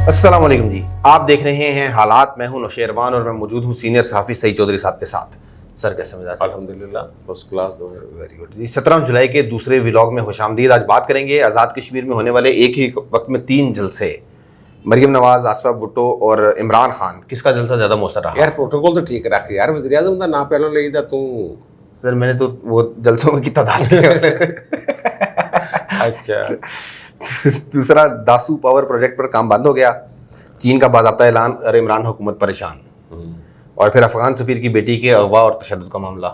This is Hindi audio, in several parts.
अस्सलाम वालेकुम जी, आप देख रहे हैं हालात। मैं हूं नौशेरवान और मैं मौजूद हूं सीनियर सहाफ़ी सईद चौधरी साहब के साथ। सर कैसे मिजाज? अल्हम्दुलिल्लाह फर्स्ट क्लास। दो वेरी गुड जी। 17 जुलाई के दूसरे व्लॉग में खुशामदीद। आज बात करेंगे आज़ाद कश्मीर में होने वाले एक ही वक्त में 3 जलसे। मरीम नवाज, आसिफा भुट्टो और इमरान खान, किसका जलसा ज़्यादा मौसर रहा? यार प्रोटोकॉल तो ठीक रख यार, वज़ीर आज़म का नाम पहले ले था तू। सर मैंने तो वो जलसों की तादाद अच्छा। दूसरा, दासू पावर प्रोजेक्ट पर काम बंद हो गया। चीन का बाज़ाब्ता ऐलान और इमरान हुकूमत परेशान। और फिर अफगान सफ़ीर की बेटी के अगवा और तशद्दुद का मामला।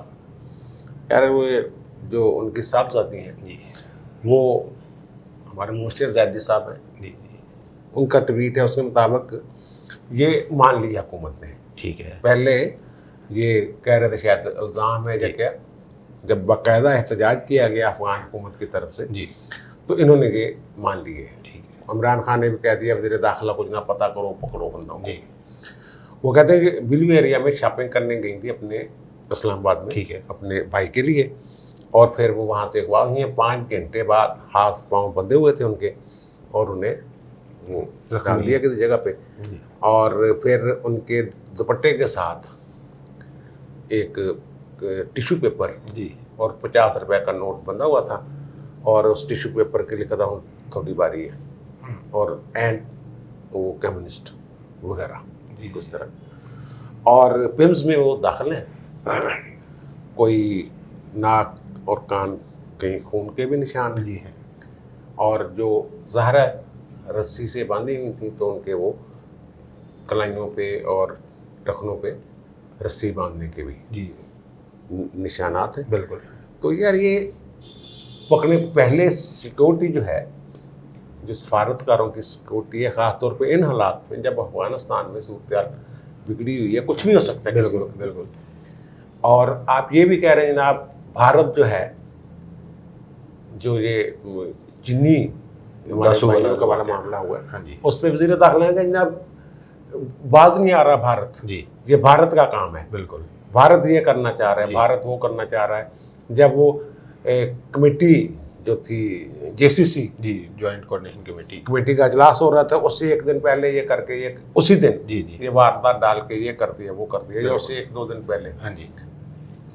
यार वो जो उनकी साहबजादी हैं जी, वो हमारे मुर्शिद ज़ैदी साहब हैं, जी, उनका ट्वीट है, उसके मुताबिक ये मान लिया हुकूमत ने। ठीक है। पहले ये कह रहे थे शायद इल्ज़ाम है या क्या, जब बाकायदा एहतजाज किया गया अफगान हुकूमत की तरफ से जी, तो इन्होंने ये मान लिए। ठीक है। इमरान खान ने भी कह दिया वज़ीर दाखिला कुछ ना पता करो, पकड़ो बंदों को। जी, वो कहते हैं कि ब्लू एरिया में शॉपिंग करने गई थी अपने इस्लामाबाद में, ठीक है। अपने भाई के लिए, और फिर वो वहाँ से हुई 5 घंटे बाद हाथ पांव बंधे हुए थे उनके, और उन्हें डाल दिया किसी जगह पे, जी, और फिर उनके दुपट्टे के साथ एक टिश्यू पेपर जी, और 50 रुपए का नोट बंधा हुआ था, और उस टिश्यू पेपर के लिखा था थोड़ी बारी है, और एंड वो कम्युनिस्ट वगैरह जी, उस तरह। और पिम्स में वो दाखिल हैं, कोई नाक और कान कहीं खून के भी निशान हैं, जी हैं। और जो ज़हरा रस्सी से बांधी हुई थी तो उनके वो कलाइयों पे और टखनों पे रस्सी बांधने के भी जी, निशानात हैं। बिल्कुल। तो यार ये पकड़ने पहले सिक्योरिटी जो है, जो सफारतकारों की सिक्योरिटी है, ख़ास तौर पे इन हालात में जब अफगानिस्तान में सूरत बिगड़ी हुई है, कुछ भी हो सकता है किसी बिल्कुल, वक्त। बिल्कुल। और आप ये भी कह रहे हैं जनाब, भारत जो है, जो ये चीनी हमारे दासू भाइयों का वाला वाला मामला हुआ है, हाँ जी, उस पर वज़ीर दाखिला है जनाब, बाज नहीं आ रहा भारत, जी, ये भारत का काम है, बिल्कुल। भारत ये करना चाह रहा है, जी। भारत वो करना चाह रहा है। जब वो कमेटी जो थी JCC जी, जॉइंट कोऑर्डिनेशन कमेटी। कमेटी का इजलास हो रहा था, उससे एक दिन पहले ये करके, ये उसी दिन जी, जी, ये वारदात डाल के ये कर दिया, वो कर दिया, ये बिल्कुल। उससे 1-2 दिन पहले हाँ जी।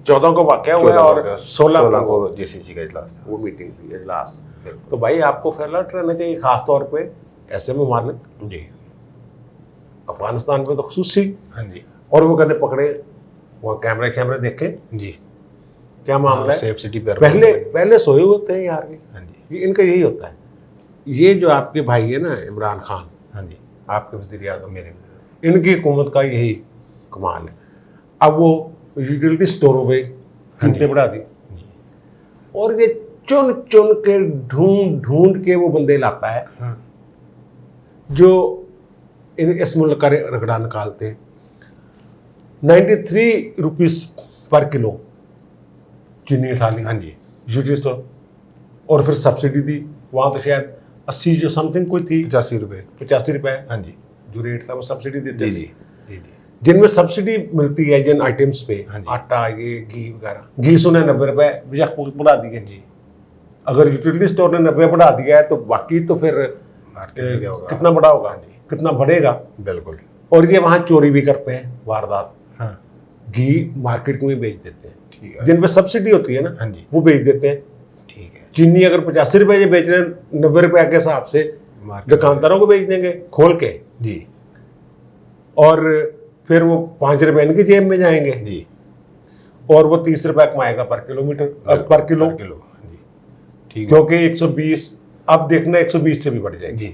14 को वाक़या हुआ है, और 16 को JCC का इजलास था। वो मीटिंग थी, इजलास। बिल्कुल। तो भाई आपको फिर अलर्ट रहना चाहिए, खास तौर पे ऐसे ममालिक, जी, अफगानिस्तान में तो खुसूसी। हाँ जी, और वो कहते पकड़े, वहाँ कैमरे देखे, जी। क्या मामला है, सेफ सिटी पर पहले सोए होते हैं यार हाँ जी, ये इनका यही होता है। ये जो आपके भाई है ना इमरान खान, हाँ जी, आपके वज़ीर आज़म, मेरे इनकी हुकूमत का यही कमाल है। अब वो यूटिलिटी स्टोरों पे कीमतें बढ़ा दी, और ये चुन चुन के ढूंढ के वो बंदे लाता है, हाँ, जो इस मुल्क का रगड़ा निकालते हैं। 93 रुपीज़ पर किलो चीनी उठा ली, हाँ जी, यूटिलिटी स्टोर, और फिर सब्सिडी दी वहाँ तो शायद 80 जो समथिंग कोई थी, 85 रुपये। 85 रुपए हाँ जी, जो रेट था वो सब्सिडी देते जी, थे। जी, जी, जी, जिनमें सब्सिडी मिलती है जिन आइटम्स पे, हाँ जी। आटा, ये घी वगैरह, घी सुने 90 रुपए बढ़ा दिए जी। अगर यूटिलिटी स्टोर ने 90 बढ़ा दिया है तो बाकी तो फिर मार्केट में क्या होगा? कितना बड़ा होगा, हाँ जी, कितना बढ़ेगा। बिल्कुल। और ये वहाँ चोरी भी करते हैं, वारदात, हाँ, घी मार्केट में बेच देते हैं, ठीक है। जिन पे सब्सिडी होती है ना, हाँ जी, वो बेच देते हैं। ठीक है। चीनी अगर 85 रुपए ये बेच रहे हैं, 90 रुपए के हिसाब से मार्केट में- दुकानदारों को बेच देंगे खोल के, जी, और फिर वो 5 रुपए इनकी जेब में जाएंगे, जी, और वो 30 रुपए कमाएगा पर किलोमीटर, पर किलो, किलो। हाँ जी, ठीक है। क्योंकि 120, अब देखना 120 से भी बढ़ जाएगी। जी,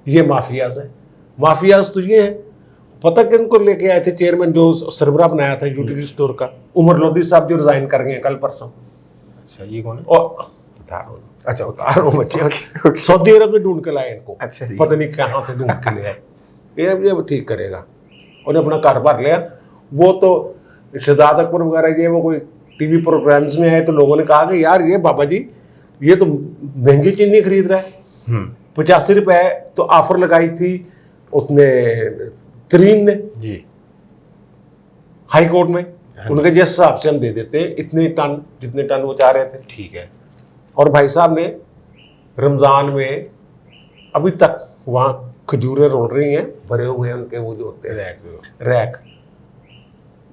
ये माफियाज है। माफियाज तो ये है, पता किन को लेके आए थे चेयरमैन, जो सरबराह बनाया था यूटिलिटी स्टोर का, उमर लोधी साहब, जो रिजाइन कर गए हैं कल परसों। अच्छा, ये कौन है? और बता रहा हूँ, अच्छा, बता रहा हूँ बच्चे, सऊदी अरब में ढूंढ के लाए इनको, अच्छा जी। पता नहीं कहाँ से ढूंढ के ले आए। ये ठीक करेगा, उन्हें अपना कारोबार लिया। वो तो शहजाद अकबर वगैरह ये वो कोई टीवी प्रोग्राम्स में आए तो लोगों ने कहा कि यार ये बाबा जी ये तो महंगी चीनी खरीद रहा है। 85 रुपए तो ऑफर लगाई थी उसने तरीन ने जी, हाई कोर्ट में, उनके जिस हिसाब से हम दे देते हैं इतने टन, जितने टन वो चाह रहे थे। ठीक है। और भाई साहब ने रमज़ान में अभी तक वहाँ खजूरें रोल रही हैं, भरे हुए हैं उनके वो जो होते हैं रैक रैक।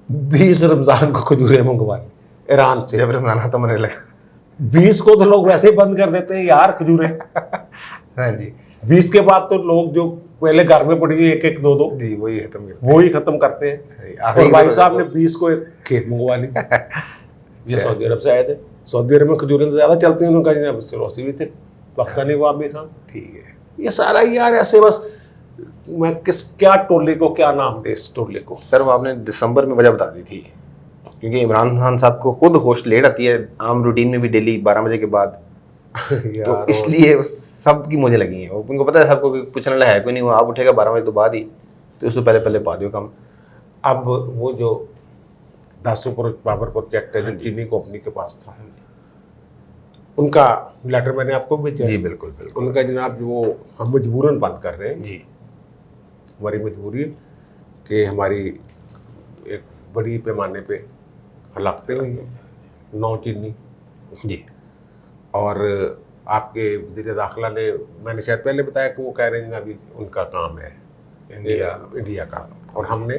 20 रमजान को खजूरें मंगवा ली ईरान से। जब रमजान खत्म होने लगा। 20 को तो लोग वैसे ही बंद कर देते हैं यार खजूरें। हाँ जी 20 के बाद तो लोग जो पहले घर में पड़ी हुई एक एक दो दो जी वही खत्म कर वो ही खत्म करते हैं। आखिरी और भाई दो साहब ने 20 को एक खेत मंगवा ली। ये सऊदी अरब से आए थे। सऊदी अरब में खजूरें तो ज्यादा चलती हैं, उनका जनाब चलो अस्सी भी थे, पाकिस्तानी वो आप भी खां। ठीक है। ये सारा यार ऐसे बस मैं क्या टोले को क्या नाम दे इस टोले को। सर वो आपने दिसंबर में वजह बता दी थी, क्योंकि इमरान खान साहब को खुद होश लेट आती है आम रूटीन में भी डेली 12 बजे के बाद, तो यार इसलिए सब की मुझे लगी है। उनको पता है सबको कि पूछने वाला है कोई नहीं, वो आप उठेगा 12 बजे तो बाद ही, तो उससे पहले पहले पा दियो काम। अब वो जो 10 पावर प्रोजेक्ट है जो चीनी कंपनी के पास था, उनका लेटर मैंने आपको भेजा जी है। बिल्कुल बिल्कुल। उनका जनाब वो हम मजबूरन बंद कर रहे हैं, जी हमारी मजबूरी कि हमारी एक बड़ी पैमाने पे हलाकतें हुई हैं, 9 चीनी। जी और आपके वज़ीर दाखिला ने, मैंने शायद पहले बताया कि वो कह रहे हैं ना अभी उनका काम है इंडिया का, और हमने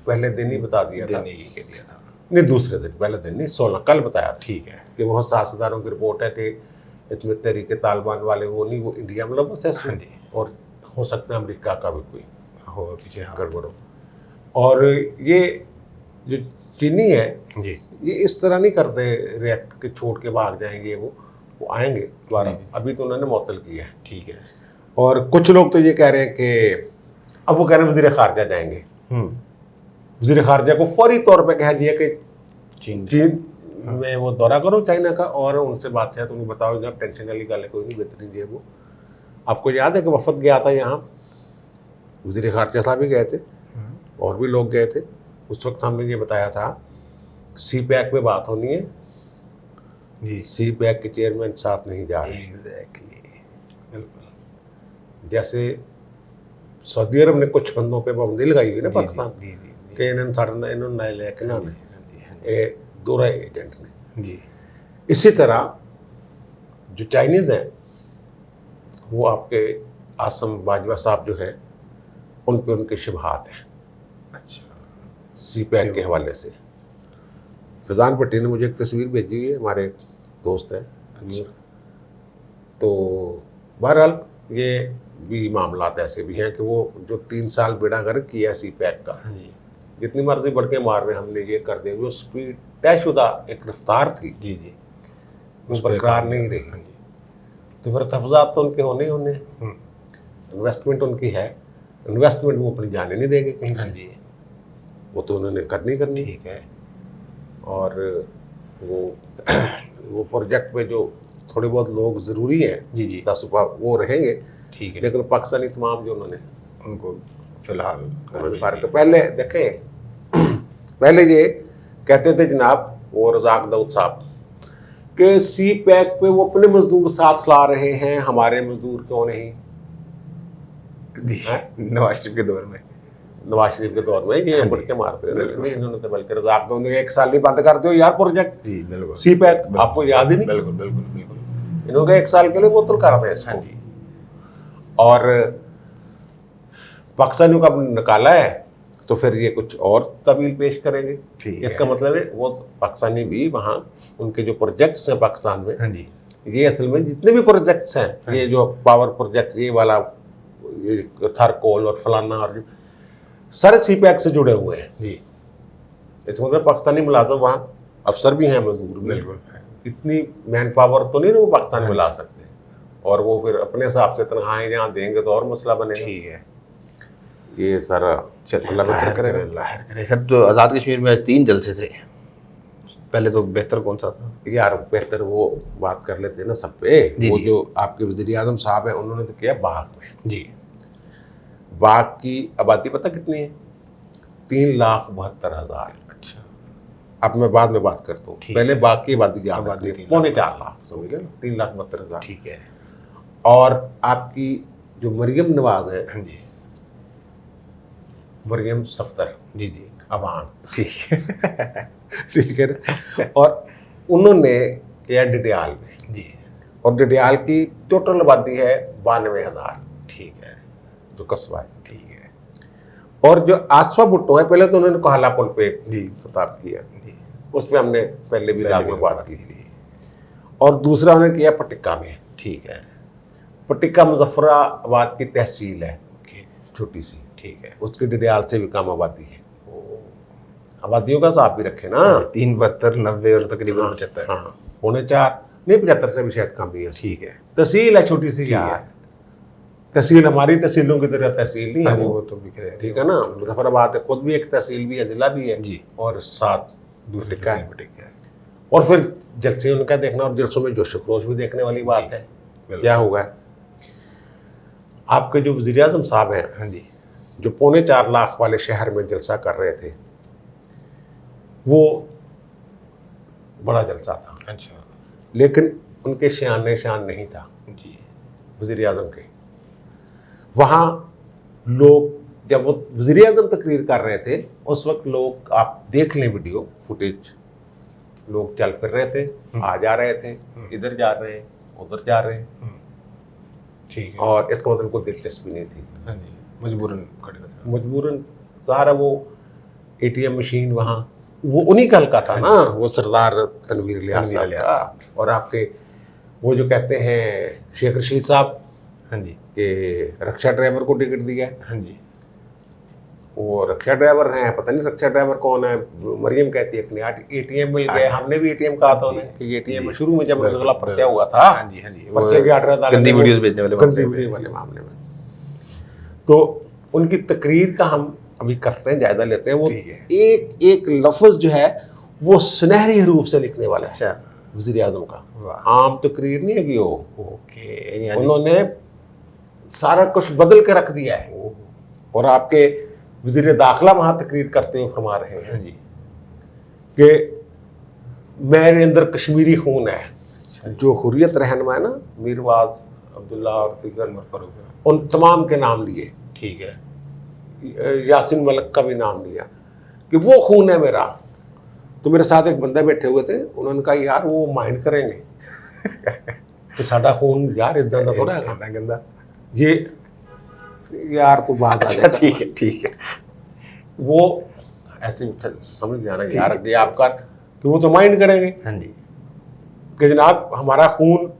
पहले दिन ही बता दिया था, देने की कह दिया था। नहीं दूसरे दिन, पहले दिन नहीं 16 कल बताया था ठीक है। कि बहुत साहसदारों की रिपोर्ट है कि इसमें तहरीक तालिबान वाले वो नहीं, वो इंडिया में लबस है इसमें, हाँ जी। और हो सकता है अमेरिका का भी कोई हो पीछे हाँ। गड़बड़ हो। और ये जो चीनी है जी ये इस तरह नहीं करते रिएक्ट के छोड़ के भाग जाएंगे, वो आएंगे दोबारा। अभी तो उन्होंने मुअत्तल किया है। ठीक है। और कुछ लोग तो ये कह रहे हैं कि अब वो कह रहे हैं वज़ीर खारजा जाएंगे, वज़ीर खारजा को फौरी तौर पे कह दिया कि चीन में वो दौरा करो चाइना का, और उनसे बात है तो उन्हें बताओ जब टेंशन वाली गल कोई नहीं, बेहतरीन जी है वो। आपको याद है कि वफद गया था यहाँ, वज़ीर खारजा साहब भी गए थे और भी लोग गए थे। उस वक्त हमने ये बताया था सी पैक पे बात होनी है जी। सी पैक के चेयरमैन साथ नहीं जा रहे। एग्जैक्टली बिल्कुल। जैसे सऊदी अरब ने कुछ बंदों पे पाबंदी लगाई हुई ना पाकिस्तान जी जी जी कि इन्होंने नए लेके ना ये दोहरा एजेंट ने। जी इसी तरह जो चाइनीज़ हैं वो आपके आसम बाजवा साहब जो है उन पे उनके शुबहात हैं अच्छा। सी पैक के हवाले से। फैज़ान भट्टी ने मुझे एक तस्वीर भेजी हुई है, हमारे दोस्त हैं अमीर। तो बहरहाल ये भी मामलात ऐसे भी हैं कि वो जो 3 साल बेड़ा गर्क किया सी पैक का, जी जितनी मर्जी बढ़ के मार रहे हमने ये कर दिया, वो स्पीड तयशुदा एक रफ्तार थी जी जी उस बरकरार नहीं रही। तो फिर तफजात तो उनके होने ही होने, इन्वेस्टमेंट उनकी है, इन्वेस्टमेंट वो अपनी जाने नहीं देंगे कहीं से, जी वो तो उन्होंने करनी करनी। ठीक है। और वो प्रोजेक्ट में जो थोड़े बहुत लोग ज़रूरी हैं जी जी 10 वो रहेंगे, ठीक है। लेकिन पाकिस्तानी तमाम जो उन्होंने उनको फिलहाल पहले देखें पहले ये कहते थे जनाब वो रज़ाक दाऊद साहब कि सी पैक पे वो अपने मजदूर साथ ला रहे हैं, हमारे मजदूर क्यों नहीं। जी नवाज शरीफ के दौर में, नवाज शरीफ के दौर में ये बढ़ के मारते थे, नहीं इन्होंने तो बल्कि रज़ाक दाऊद ने 1 साल नहीं बंद कर दो यार प्रोजेक्ट जी बिल्कुल सी पैक, आपको याद ही नहीं। बिल्कुल बिल्कुल बिल्कुल। इन्होंने 1 साल के लिए बोतल कर रहे हैं इसको। हाँ जी और पाकिस्तानियों का निकाला है तो फिर ये कुछ और तवील पेश करेंगे। ठीक है। इसका मतलब है वो पाकिस्तानी भी वहाँ उनके जो प्रोजेक्ट्स हैं पाकिस्तान में, हाँ जी ये असल में जितने भी प्रोजेक्ट्स हैं, ये जो पावर प्रोजेक्ट ये वाला ये थरकोल और फलाना और सारे सी पैक से जुड़े हुए हैं। जी इसका मतलब पाकिस्तानी मुलाजिम वहाँ अफसर भी हैं, मजदूर भी हैं। बिल्कुल। इतनी मैन पावर तो नहीं ना वो पाकिस्तान में ला सकते, और वो फिर अपने हिसाब से तनख्वाहें जहाँ देंगे तो और मसला बनेगा। ठीक है। ये सारा अल्लाह करे। सर जो आज़ाद कश्मीर में 3 जलसे थे, पहले तो बेहतर कौन सा था? यार बेहतर वो बात कर लेते हैं ना सब पे। जी, वो जी। जो आपके वज़ीर आज़म साहब है उन्होंने तो किया बाग में। जी बाग की आबादी पता कितनी है? 3,72,000। अच्छा। अब मैं बाद में बात करता हूँ, ठीक पहले है। बाग की आबादी याद आबादी रखिए, 3,00,000 3.25 लाख समझ गए, 3,72,000। ठीक है। और आपकी जो मरियम नवाज है, हाँ जी मरियम सफ्तर जी जी अवान, ठीक है। ठीक है ना? और उन्होंने किया डडियाल में, जी और डडियाल की टोटल आबादी है 92,000। ठीक है। जो कस्बा है। ठीक है और जो आसफा भुट्टो है, पहले तो उन्होंने कोहाला पुल पे जी खिताब किया, जी, उस पर हमने पहले भी पहले में बात की थी। और दूसरा उन्होंने किया पटिक्का में। ठीक है पटिक्का मुजफ्फराबाद की तहसील है, ओके छोटी सी, ठीक है। उसकी डिडियाल से भी कम आबादी है। आबादियों का हिसाब भी रखे ना, 3, 72, 90 और तकरीबन 75। हाँ 4.25 नहीं 75 से भी शायद कम ही है। ठीक है तहसील है छोटी सी यार, तहसील हमारी तहसीलों की तरह तहसील नहीं है हाँ जी, वो, वो तो बिखरे ठीक है ना। मुजफ्फराबाद खुद भी एक तहसील भी है, जिला भी है जी। और साथ दूसरी पटिक्का है। पटिक्का है। और फिर जलसे उनका देखना, और जलसों में जोश खरोश भी देखने वाली बात है। बिल्कुल। क्या होगा, आपके जो वज़ीर आज़म साहब हैं, हाँ जी, जो 4.25 लाख वाले शहर में जलसा कर रहे थे, वो बड़ा जलसा था, अच्छा लेकिन उनके शान नहीं था जी, वज़ीर आज़म के। वहाँ लोग, जब वो वज़ीर आज़म तकरीर कर रहे थे, उस वक्त लोग, आप देख लें वीडियो फुटेज, लोग चल फिर रहे थे, आ जा रहे थे, इधर जा रहे हैं, उधर जा रहे हैं, ठीक है। और इसका मतलब कोई दिलचस्पी नहीं थी। हाँ जी, मजबूरन खड़े हुए थे। मजबूरन सारा वो एटीएम मशीन वहाँ वो उन्हीं का हल्का था ना, वो सरदार तनवीर इलियास तनवीर साहब इलियास का। और आपके वो जो कहते हैं शेख रशीद साहब हाँ जी, के रक्षा ड्राइवर को टिकट दिया, हाँ जी, वो रक्षा ड्राइवर हैं, पता नहीं रक्षा ड्राइवर कौन है। मरियम कहती है कि एटीएम मिल गया, हमने भी एटीएम कहा था उन्हें कि एटीएम शुरू में जब अगला पर्चा हुआ था, हाँ जी, हाँ जी, वो पर्चे की ऑर्डर गंदी वीडियोस भेजने वाले गंदी वीडियो वाले मामले में। तो उनकी तकरीर का हम अभी करते हैं, जायजा लेते हैं। वो ठीक है। एक एक लफ्ज जो है वो सुनहरी हरूफ से लिखने वाला है अच्छा वज़ीर आज़म का। वाह, आम तकरीर नहीं है कि वो, ओके। उन्होंने सारा कुछ बदल के रख दिया है। और आपके वज़ीर दाखिला वहाँ तकरीर करते हुए फरमा रहे हाँ हैं जी, कि मेरे अंदर कश्मीरी खून है। जो हुर्रियत रहनुमा है ना, मीरवाज अब्दुल्ला और दीगर, फारूक, उन तमाम के नाम लिए, ठीक है, यासिन मलिक का भी नाम लिया कि वो खून है मेरा। तो मेरे साथ एक बंदा बैठे हुए थे, उन्होंने कहा यार वो माइंड करेंगे कि साडा खून यार इतना दा थोड़ा है, इतना गंदा। ये यार तो बात आ अच्छा जाएगा। ठीक है, ठीक है, वो ऐसे समझ जाना यार ये आपका कि वो तो माइंड करेंगे हाँ जी, कि जनाब हमारा खून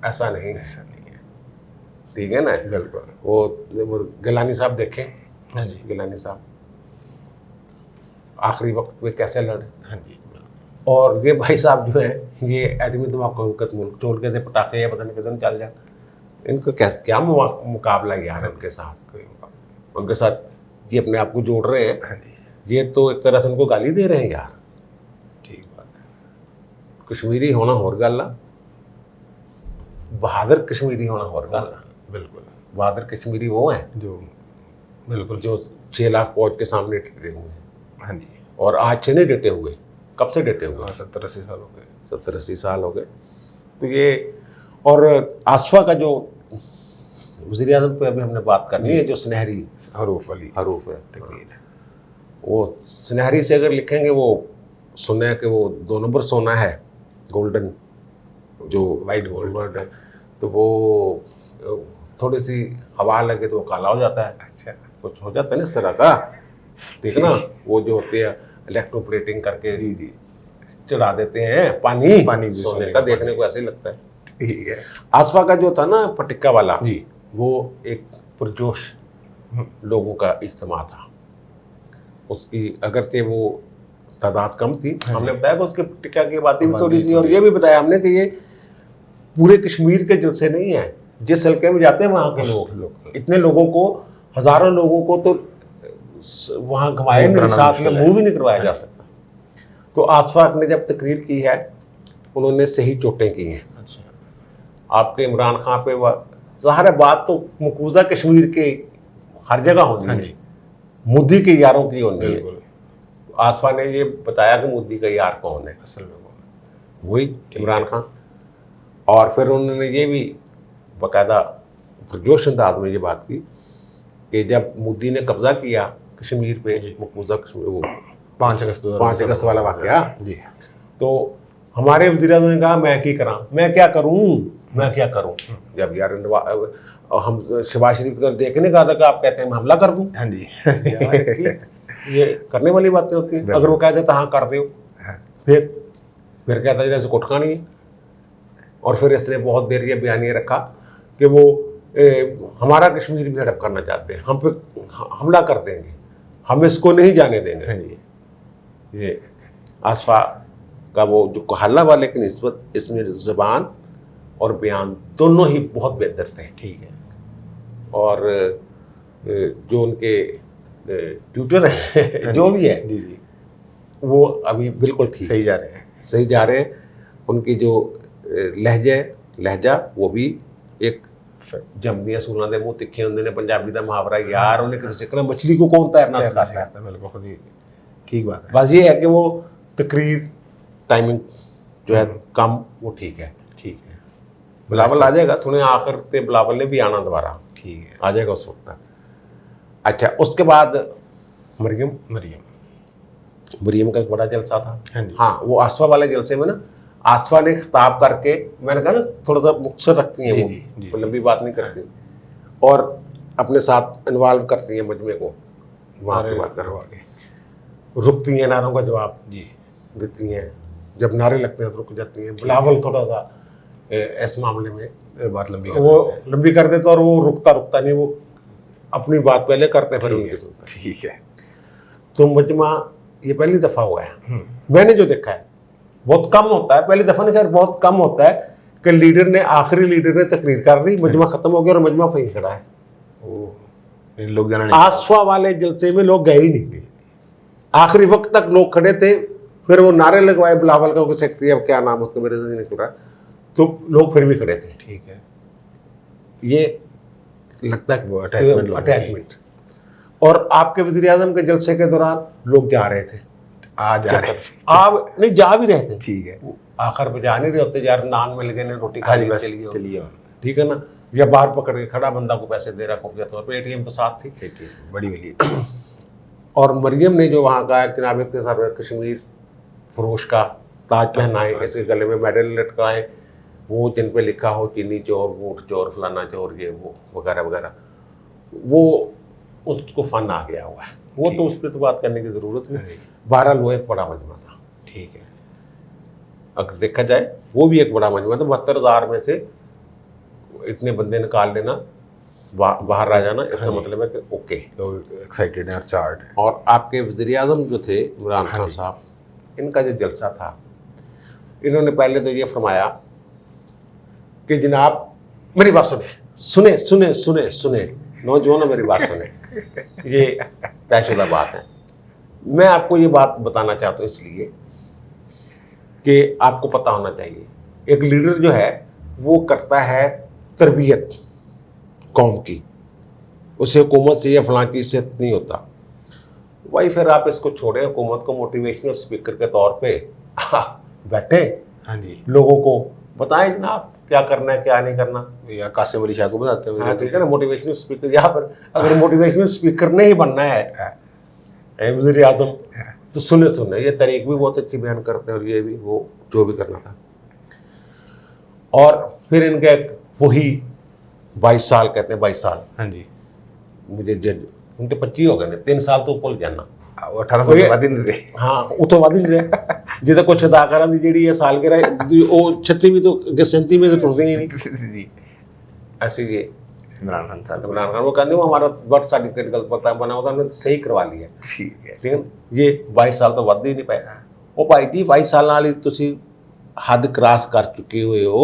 ऐसा नहीं है, ऐसा नहीं है, ठीक है ना। बिल्कुल। वो गिलानी साहब देखें, हाँ जी, गिलानी साहब आखिरी वक्त में कैसे लड़े। हाँ जी, बिल्कुल। और ये भाई साहब जो है, ये एटमी धमाका मुल्क छोड़ के थे, पटाखे या पता नहीं किधर चल जाए। इनका क्या मुकाबला यार उनके साथ, कोई मुकाबला। उनके साथ ये अपने आप को जोड़ रहे हैं। हाँ जी, ये तो एक तरह से उनको गाली दे रहे हैं यार। ठीक बात है। कश्मीरी होना होर गल आ, बहादुर कश्मीरी होना होर गल आ। बिल्कुल, बहादुर कश्मीरी वो हैं जो बिल्कुल जो 6 लाख फौज के सामने डटे हुए हैं, हाँ जी, और आज से नहीं डटे हुए। कब से डटे हुए? 70-80 साल हो गए। 70-80 साल हो गए। तो ये, और आसफा का जो वज़ीर आज़म पे अभी हमने बात करनी है, जो सुनहरी हरूफ वाली हरूफ है, तकरीर, वो सुनहरी से अगर लिखेंगे, वो सोना के वो 2 नंबर सोना है, गोल्डन जो वाइट गोल्ड वर्ड है, तो वो थोड़ी सी हवा लगे तो वो काला हो जाता है, अच्छा, कुछ हो जाता है ना इस तरह का, ठीक है ना। वो जो होते हैं इलेक्ट्रोप्लेटिंग करके जी जी, चढ़ा देते हैं पानी पानी भी सोने का, देखने को ऐसे ही लगता है। ठीक है आसफा का जो था ना पटिक्का वाला जी, वो एक पुरजोश लोगों का इज्तिमा था। उसकी अगरचे वो तादाद कम थी, हमने बताया कि उसके पटिक्का की आबादी भी थोड़ी सी, और ये भी बताया हमने कि ये पूरे कश्मीर के जलसे नहीं है। जिस हल्के में जाते हैं वहाँ के लोग, इतने लोगों को, हजारों लोगों को तो वहाँ घुमाए नहीं, साथ में मूव ही नहीं करवाया जा सकता। तो आसफा ने जब तकरीर की है, उन्होंने सही चोटें की हैं। अच्छा, आपके इमरान खान पे वह ज़ाहिर बात तो मकबूजा कश्मीर के हर जगह होनी है, मोदी के यारों की होनी है। बिल्कुल, आसफा ने ये बताया कि मोदी का यार कौन है, असल में कौन वही इमरान खान। और फिर उन्होंने ये भी बाकायदा पुरजोश अंदाज में ये बात की कि जब मोदी ने कब्जा किया कश्मीर पे, मकबूजा कश्मीर, वो 5 अगस्त 5 अगस्त वाला वाक़या, जी, तो हमारे वज़ीर आज़म ने कहा मैं क्या करूं, मैं क्या करूं? जब यार हम शहबाज शरीफ की तरफ देखने का था कि आप कहते हैं मैं हमला कर दूं। हाँ जी। यार, ये करने वाली बातें होती हैं। अगर वो कह देता हाँ कर दो, फिर कहता है जैसे कुट खानी है। और फिर इसने बहुत देर ये बयानिया रखा कि वो हमारा कश्मीर भी हड़प करना चाहते हैं, हम पे हमला कर देंगे, हम इसको नहीं जाने देंगे। हाँ जी। ये आसफा का वो जो हल्ला वाले की निस्बत इसमें ज़ुबान और बयान दोनों ही बहुत बेहतर थे। ठीक है। और जो उनके ट्यूटर हैं जो भी है जी जी, वो अभी बिल्कुल ठीक सही जा रहे हैं। सही जा रहे हैं। उनकी जो लहजा वो भी एक जमदियां सूरना दे मुंह तिखे होंगे ने, पंजाबी का मुहावरा यार उन्हें किसी सिखना मछली को कौन तैरना सिखाता है। बिल्कुल खुद ही ठीक बात है। बस ये है कि वो तकरीर टाइमिंग जो है कम वो ठीक है। ठीक है। बिलावल आ जाएगा, सुने आखिर पे बिलावल ने भी आना दोबारा, ठीक है, आ जाएगा उस वक्त तक। अच्छा, उसके बाद मरियम का एक बड़ा जलसा था। हाँ जी। हाँ, वो आसफा वाले जलसे में ना आसफा ने खिताब करके, मैंने कहा ना थोड़ा सा मुख्तसर रखती हैं जी, वो, जी। वो लंबी बात नहीं करती और अपने साथ इन्वॉल्व करती हैं मजमे को, वहाँ की बात करो आगे, रुकती हैं, नारों का जवाब जी देती हैं, जब नारे लगते हैं तो रुक जाती हैं। बिलावल थोड़ा सा इस मामले में बात लंबी वो लंबी कर देता और वो रुकता नहीं, वो अपनी बात पहले करते फिर उनकी सुनता। ठीक है। तो मजमा ये पहली दफ़ा हुआ है, मैंने जो देखा है बहुत कम होता है, पहली दफ़ा नहीं खैर बहुत कम होता है कि आखिरी लीडर ने तकरीर कर दी, मजमा खत्म हो गया और मजमा वहीं खड़ा है। इन लोग जाना नहीं। आसफा वाले जलसे में लोग गए ही नहीं, आखिरी वक्त तक लोग खड़े थे, फिर वो नारे लगवाए बिलावल का सेक्रेटरी, अब क्या नाम उसका मेरे से नहीं निकल रहा, तो लोग फिर भी खड़े थे। ठीक है। ये लगता है वो अटैचमेंट। और आपके वज़ीर आज़म के जलसे के दौरान लोग जा रहे थे, आ जा रहे थे। आप नहीं जा भी रहे थे, ठीक है। आखिर पे जा नहीं रहे होते, यार नान मिल गए ने रोटी खा ली बस चलिए, ठीक है ना, या बाहर पकड़ के खड़ा बंदा को पैसे दे रहा खुफिया तौर पे, एटीएम तो साथ थी, बड़ी मिली। और मरियम ने जो वहाँ का जनाबियत के सर कश्मीर फरोश का ताज पहनाए, इसके गले में मेडल लटकाए, वो जिन पे लिखा हो चीनी चोर, वोट चोर, फलाना चोर, ये वो वगैरह वगैरह, वो उसको फन आ गया हुआ है, वो तो उस पर तो बात करने की ज़रूरत नहीं। बहरहाल वो एक बड़ा मजमा था। ठीक है। अगर देखा जाए वो भी एक बड़ा मजमा था, 72,000 में से इतने बंदे निकाल लेना, बाहर आ जाना, इसका मतलब है कि ओके, लोग एक्साइटेड हैं और चार्ट हैं। और आपके वज़ीर आज़म जो थे इमरान खान साहब, इनका जो जलसा था, इन्होंने पहले तो ये फरमाया कि जनाब मेरी बात सुने सुने सुने सुने नौजवानों मेरी बात सुने, ये तयशुदा बात है। मैं आपको ये बात बताना चाहता हूँ इसलिए कि आपको पता होना चाहिए, एक लीडर जो है वो करता है तरबियत कौम की, उसे हुकूमत से या फलां चीज़ से नहीं होता। वही फिर आप इसको छोड़ें, हुकूमत को मोटिवेशनल स्पीकर के तौर पे बैठे, हाँ जी, लोगों को बताएं जनाब क्या करना है क्या नहीं करना, या कासिम अली शाह को बताते हैं। हाँ ठीक है ना, मोटिवेशनल स्पीकर। यहाँ पर अगर मोटिवेशनल स्पीकर नहीं बनना है वज़ीर आज़म, तो सुने ये तरीक भी बहुत अच्छी बयान करते हैं, और ये भी वो जो भी करना था। और फिर इनके वही 22 साल कहते हैं, 22 साल, हाँ जी, मुझे जज उनके 25 हो गए ने, 3 साल तो भुल जाना, 18 तो बाद दिन रहे। हाँ वो तो वादी नहीं रहे जिदा कुछ अदाकारा दी जी है साल के रहे वो 36 भी तो 37 में तो टुरते ही नहीं जी। ऐसे ये इमरान खान साहब। इमरान खान वो कहते वो हमारा बर्थ सर्टिफिकेट गलत पता बना होता हमने सही करवा लिया, ठीक है। लेकिन ये 22 साल तो ਵੱਧ ही नहीं पाया। वो भाई जी 22 साल ਨਾਲ ਹੀ ਤੁਸੀਂ हद क्रॉस कर चुके हुए हो,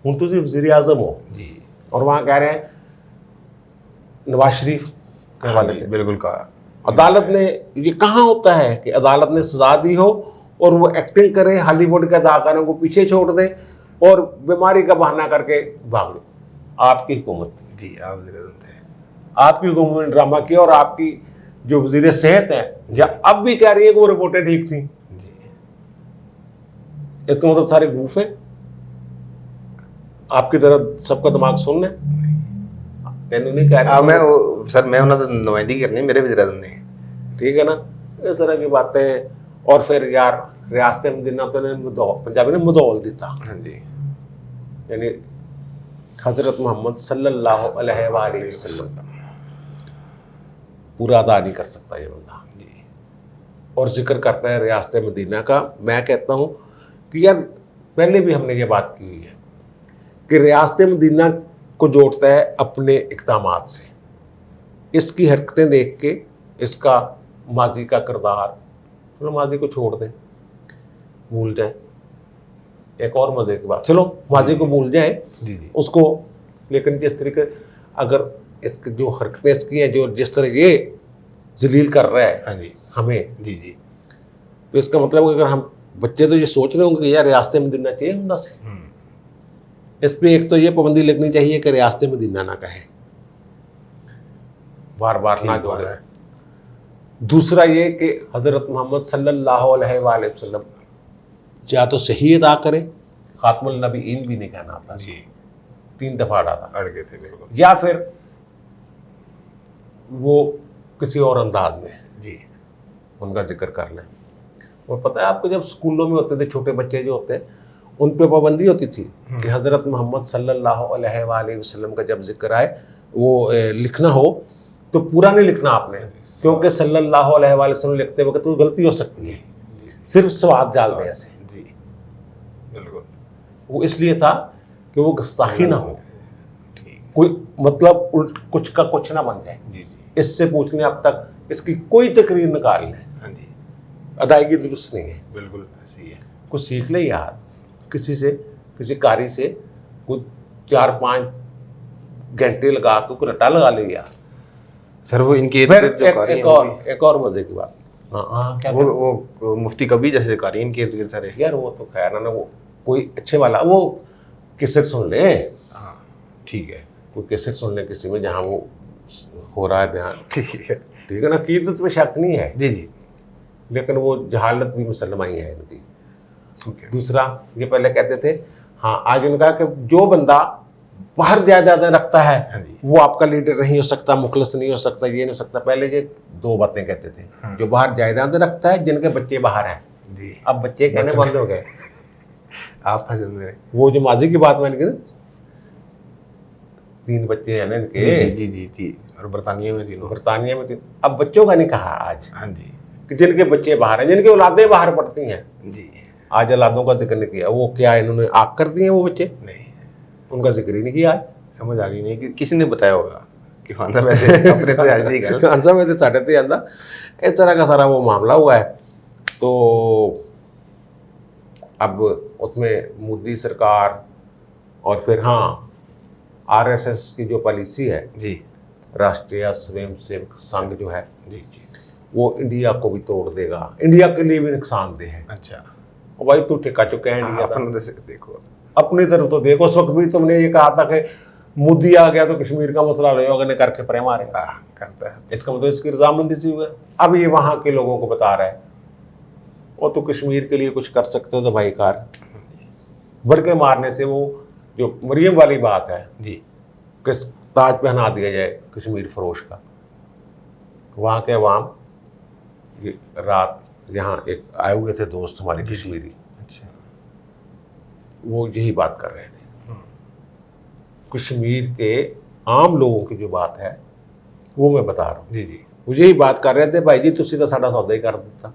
ਹੁਣ ਤੁਸੀਂ वज़ीर आज़म हो जी। और वहाँ कह रहे हैं नवाज शरीफ के हवाले से बिल्कुल कहा, अदालत ने, ये कहाँ होता है कि अदालत ने सजा दी हो और वो एक्टिंग करे, हॉलीवुड के अदाकारों को पीछे छोड़ दे और बीमारी का बहाना करके भाग लो। आपकी हुकूमत थी जी, आप वज़ीर आज़म थे, आपकी हुकूमत ने ड्रामा किया, और आपकी जो वज़ीर सेहत है या अब भी कह रही है कि वो रिपोर्टें ठीक थी जी। इसका मतलब सारे गूफ हैं, आपकी तरह सबका दिमाग सुनना है। तेनू नहीं कह रहा मैं सर, मैं उन्होंने तो नुमाइंदगी करनी है, मेरे वज़ीर आज़म ने, ठीक है ना, इस तरह की बातें। और फिर यार रियासत मदीना तो ने पंजाबी ने मदौल दिता, हाँ जी, यानी हजरत मोहम्मद सल्लल्लाहु अलैहि वसल्लम पूरा अदा नहीं कर सकता ये बंदा। और जिक्र करता है रियासत मदीना का। मैं कहता हूँ कि यार पहले भी हमने ये बात की हुई है कि रियासत मदीना को जोड़ता है अपने इक़दामात से। इसकी हरकतें देख के, इसका माजी का किरदार, चलो माजी को छोड़ दें, भूल जाए। एक और मजे की बात, चलो माजी को भूल जाए उसको, लेकिन जिस तरीके अगर इसकी जो हरकतें इसकी हैं, जो जिस तरह ये जलील कर रहा है हाँ जी हमें, जी तो इसका मतलब अगर हम बच्चे तो ये सोच रहे होंगे कि यार रियासत मदीना चाहिए हमदा से। इस पे एक तो ये पाबंदी लगनी चाहिए कि रियासत मदीना ना कहे, बार बार ना जोड़े। दूसरा ये कि हजरत मोहम्मद सल्लल्लाहु अलैहि वसल्लम या तो सही अदा करे, खातमुल नबीयीन भी नहीं कहना आता जी, 3 दफा डाला अड़ गए थे बिल्कुल या फिर वो किसी और अंदाज में जी। उनका जिक्र कर लें। और पता है आपको, जब स्कूलों में होते थे छोटे बच्चे जो होते हैं, उन पे पाबंदी होती थी कि हजरत मोहम्मद सल्लल्लाहु अलैहि वसल्लम का जब जिक्र आए वो लिखना हो तो पूरा नहीं लिखना आपने, क्योंकि सल्लल्लाहु अलैहि वसल्लम लिखते वक्त कोई गलती हो सकती है, सिर्फ स्वाद डाल दें ऐसे। जी बिल्कुल। वो इसलिए था कि वो गुस्ताखी ना हो, कोई मतलब उल्ट कुछ का कुछ ना बन जाए। जी इससे पूछने अब तक इसकी कोई तकरीर निकाल लें, हाँ जी, अदायगी दुरुस्त नहीं है। बिल्कुल ऐसे ही है। कुछ सीख ले यार, किसी से, किसी कारी से कुछ 4-5 घंटे लगा के कुछ रट्टा लगा ले यार। सर वो इनके फिर जो कारी हैं वो भी- एक और मजे की बात, हाँ क्या वो मुफ्ती कभी जैसे कारी इनके इर्द गिर्द सारे। यार, वो तो खैर है ना, वो कोई अच्छे वाला वो कैसेट सुन ले, हाँ ठीक है कोई कैसेट सुन ले किसी में जहाँ वो हो रहा है बयान, ठीक है ठीक है ना, कीदत में शक नहीं है, जी लेकिन वो जहालत भी मुसलमानी है इनकी। ओके। दूसरा, ये पहले कहते थे, हाँ आज इन्होंने कहा कि जो बंदा बाहर जायदादें रखता हाँ है जी। वो आपका लीडर नहीं हो सकता, मुखलस नहीं हो सकता, ये नहीं हो सकता। पहले ये 2 बातें कहते थे, जो बाहर जायदादें रखता है, जिनके बच्चे बाहर हैं। जी अब बच्चे कहने बंद हो गए। आप फंसे मेरे। वो जो माजी की बात मैंने की, 3 बच्चे हैं ना इनके, जी और बरतानिया में तीनों। बरतानिया में 3। अब बच्चों का नहीं कहा आज हाँ जी कि जिनके बच्चे बाहर हैं, जिनकी औलादें बाहर पढ़ती हैं, जी। आज औलादों का जिक्र नहीं किया। वो क्या इन्होंने आग कर दिए वो बच्चे, नहीं उनका जिक्र ही नहीं किया आज। समझ आ गई नहीं कि किसी ने बताया होगा कि खान साहब ऐसे अपने तो आज नहीं कर। खान साहब ऐसे साढ़े ते आंदा, इस तरह का सारा वो मामला हुआ है। तो अब उसमें मोदी सरकार और फिर हाँ आरएसएस की जो पॉलिसी है, जी राष्ट्रीय स्वयंसेवक संघ जो है, जी वो इंडिया को भी तोड़ देगा, इंडिया के लिए भी नुकसानदेह है। अच्छा। और भाई तू ठेका चुका है इंडिया का, अपन देखो अपनी तरफ तो देखो। उस वक्त भी तुमने ये कहा था कि मोदी आ गया तो कश्मीर का मसला लोगों ने करके प्रेम आ रहे, करता है। इसका मतलब इसकी रजामंदी से हुआ। अब ये वहां के लोगों को बता रहा है, और तो कश्मीर के लिए कुछ कर सकते हो तो भाई कार बढ़ के मारने से। वो जो मरियम वाली बात है जी कि ताज पहना दिया जाए कश्मीर फरोश का, वहाँ के अवाम ये रात यहाँ एक आए हुए थे दोस्त हमारे कश्मीरी, अच्छा। वो यही बात कर रहे थे। कश्मीर के आम लोगों की जो बात है वो मैं बता रहा हूँ। जी वो यही बात कर रहे थे, भाई जी तुसी तो साडा सौदा ही कर दिता,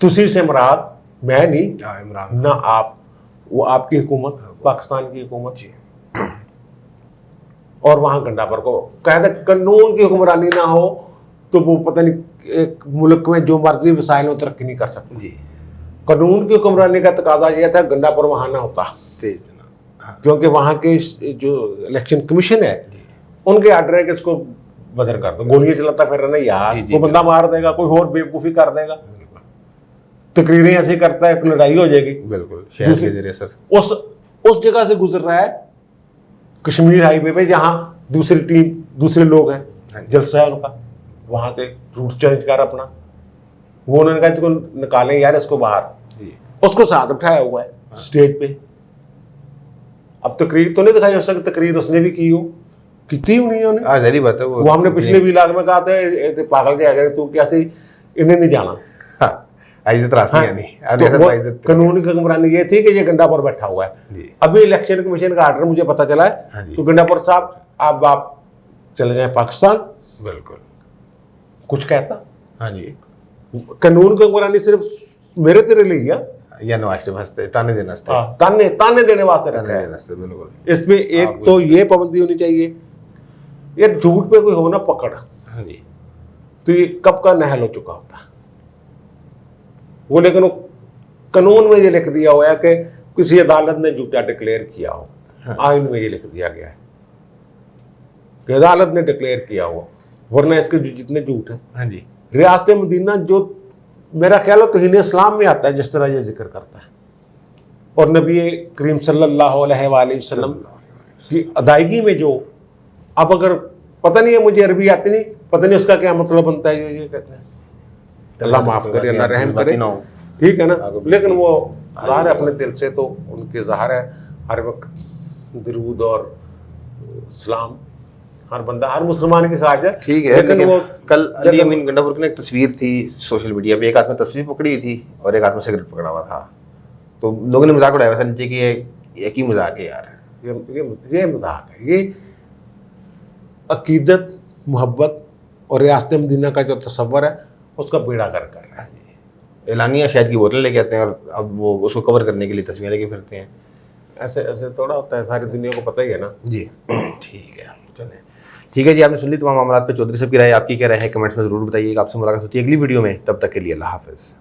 तुसी से मुराद मैं नहीं इमरान ना आप, वो आपकी हुकूमत, पाकिस्तान की हुकूमत जी। और वहाँ गंडापुर को कहते कानून की हुक्मरानी ना हो तो वो पता नहीं एक मुल्क में जो मर्जी वसाइल हो तरक्की नहीं कर सकते। जी कानून की हुक्मरानी का तकाजा यह था गंडापुर वहाँ ना होता, स्टेज पे ना। हाँ क्योंकि वहाँ के जो इलेक्शन कमीशन है उनके आर्डर है कि इसको बदर कर दो। गोलियां चलाता फिर ना यार, जी, कोई बंदा मार देगा, कोई और बेवकूफ़ी कर देगा, तकरीरें ऐसी करता है, लड़ाई हो जाएगी। बिल्कुल शहर के जरिए सर। उस जगह से गुजर रहा है कश्मीर हाईवे पे, जहाँ दूसरी टीम, दूसरे लोग हैं, जलसा है उनका, वहाँ से रूट चेंज कर अपना। वो उन्होंने कहा इसको निकालें यार, इसको बाहर, उसको साथ बिठाया हुआ है स्टेज पे। अब तकरीर तो नहीं दिखाई हो सकती, तकरीर उसने भी की हो, कितनी नहीं उन्हें। जहरी बात है वो हमने पिछले भी इलाके में कहा था, पागल के अगर तू कैसे इन्हें नहीं जाना। इज्जत रास्ती यानी तो वो कानूनी हुक्मरानी ये थी कि ये गंडापुर बैठा हुआ है। जी। अभी इलेक्शन कमीशन का आर्डर मुझे पता चला हाँ है जी। तो गंडापुर साहब अब आप चले जाए पाकिस्तान, बिल्कुल। कुछ कहता। हाँ जी। कानून की हुक्मरानी सिर्फ मेरे तेरे लिए या नवाज शरीफ हंसते ताने देना हंसते ताने ताने देने वास्ते रखा ताने है। देना हंसते बिल्कुल। इस पे एक तो ये पाबंदी होनी चाहिए यार, झूठ पे कोई हो ना पकड़, हाँ जी। तो ये कब का नहल हो चुका होता वो, लेकिन वो कानून में ये लिख दिया हुआ है कि किसी अदालत ने झूठा डिक्लेयर किया हो। आइन में ये लिख दिया गया है कि अदालत ने डिक्लेयर किया हो, वरना इसके जितने झूठ है। हाँ जी। रियासत मदीना जो मेरा ख्याल है तौहीन इस्लाम में आता है जिस तरह ये जिक्र करता है, और नबी करीम सल्लल्लाहु अलैहि वसल्लम की अदायगी में जो, अब अगर पता नहीं है, मुझे अरबी आती नहीं, पता नहीं उसका क्या मतलब बनता है, ये कहते हैं अल्लाह माफ करे, अल्लाह रहम करे, ठीक है ना। लेकिन वो ज़ाहिर है अपने दिल से तो उनके ज़ाहिर है हर वक्त दरूद और सलाम हर बंदा हर मुसलमान की ख्वाहिश है। ठीक है, लेकिन वो कल अली अमीन गंडापुर की एक तस्वीर थी सोशल मीडिया पे, एक हाथ में तस्वीर पकड़ी हुई थी और एक हाथ में सिगरेट पकड़ा हुआ था, तो लोगों ने मजाक उड़ाया वैसा नीचे कि ये एक ही मजाक है यार, ये मजाक है, ये अकीदत मोहब्बत और रियासत मदीना का जो तस्वर है उसका बेड़ा कर रहा है। एलानिया शायद की बोतल लेके आते हैं और अब वो उसको कवर करने के लिए तस्वीरें लेके फिरते हैं। ऐसे ऐसे थोड़ा होता है, सारी दुनिया को पता ही है ना जी। ठीक है, चलें, ठीक है जी, आपने सुन ली तमाम मामलात पे चौधरी साहब की राय, आपकी क्या राय है कमेंट्स में ज़रूर बताइएगा। आपसे मुलाकात होती है अगली वीडियो में, तब तक के लिए अल्लाह हाफ़िज़।